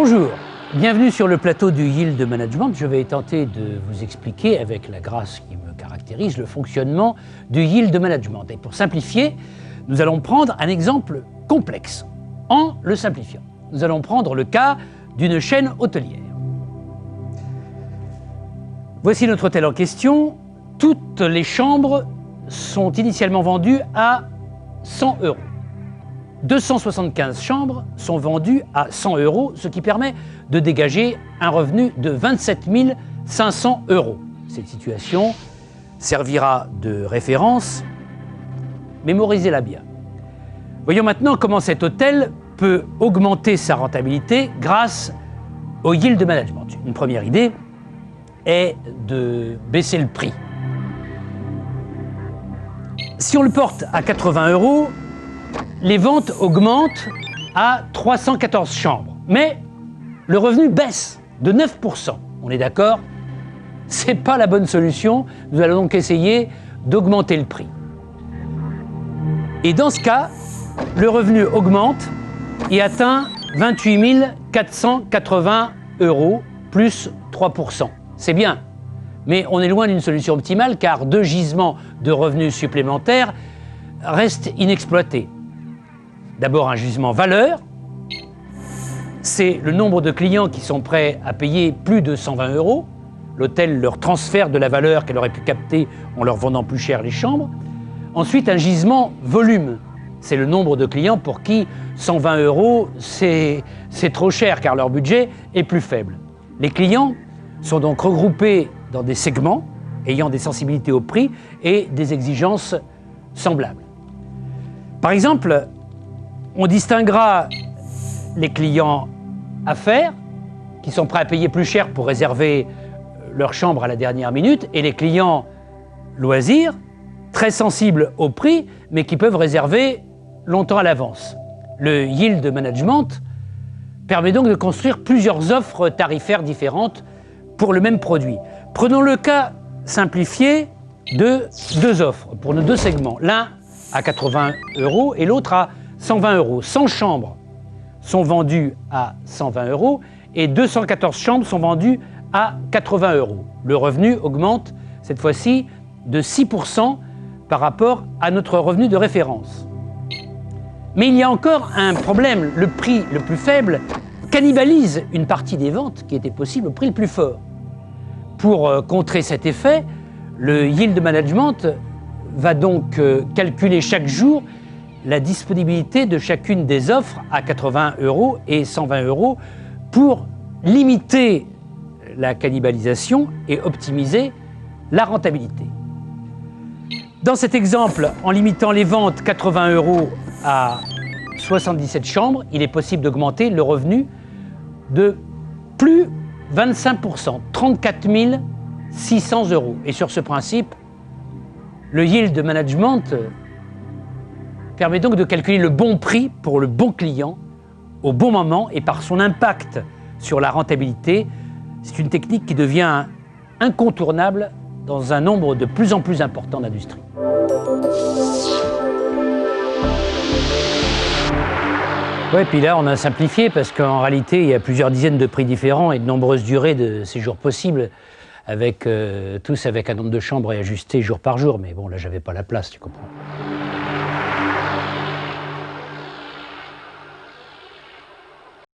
Bonjour, bienvenue sur le plateau du Yield Management. Je vais tenter de vous expliquer, avec la grâce qui me caractérise, le fonctionnement du Yield Management. Et pour simplifier, nous allons prendre un exemple complexe en le simplifiant. Nous allons prendre le cas d'une chaîne hôtelière. Voici notre hôtel en question. Toutes les chambres sont initialement vendues à 100 €. 275 chambres sont vendues à 100 €, ce qui permet de dégager un revenu de 27 500 €. Cette situation servira de référence. Mémorisez-la bien. Voyons maintenant comment cet hôtel peut augmenter sa rentabilité grâce au yield management. Une première idée est de baisser le prix. Si on le porte à 80 €, les ventes augmentent à 314 chambres. Mais le revenu baisse de 9%. On est d'accord? Ce n'est pas la bonne solution. Nous allons donc essayer d'augmenter le prix. Et dans ce cas, le revenu augmente et atteint 28 480 € plus 3%. C'est bien, mais on est loin d'une solution optimale car 2 gisements de revenus supplémentaires restent inexploités. D'abord un gisement valeur, c'est le nombre de clients qui sont prêts à payer plus de 120 €. L'hôtel leur transfère de la valeur qu'elle aurait pu capter en leur vendant plus cher les chambres. Ensuite un gisement volume, c'est le nombre de clients pour qui 120 € c'est trop cher car leur budget est plus faible. Les clients sont donc regroupés dans des segments ayant des sensibilités au prix et des exigences semblables. Par exemple, on distinguera les clients affaires qui sont prêts à payer plus cher pour réserver leur chambre à la dernière minute et les clients loisirs très sensibles au prix mais qui peuvent réserver longtemps à l'avance. Le yield management permet donc de construire plusieurs offres tarifaires différentes pour le même produit. Prenons le cas simplifié de 2 offres pour nos 2 segments, l'un à 80 € et l'autre à 120 €. 100 chambres sont vendues à 120 € et 214 chambres sont vendues à 80 €. Le revenu augmente cette fois-ci de 6% par rapport à notre revenu de référence. Mais il y a encore un problème, le prix le plus faible cannibalise une partie des ventes qui était possible au prix le plus fort. Pour contrer cet effet, le yield management va donc calculer chaque jour la disponibilité de chacune des offres à 80 € et 120 € pour limiter la cannibalisation et optimiser la rentabilité. Dans cet exemple, en limitant les ventes 80 € à 77 chambres, il est possible d'augmenter le revenu de plus 25%, 34 600 €. Et sur ce principe, le yield management permet donc de calculer le bon prix pour le bon client au bon moment et par son impact sur la rentabilité. C'est une technique qui devient incontournable dans un nombre de plus en plus important d'industries. Oui, puis là on a simplifié parce qu'en réalité il y a plusieurs dizaines de prix différents et de nombreuses durées de séjour possibles avec tous avec un nombre de chambres et ajusté jour par jour. Mais bon là j'avais pas la place, tu comprends.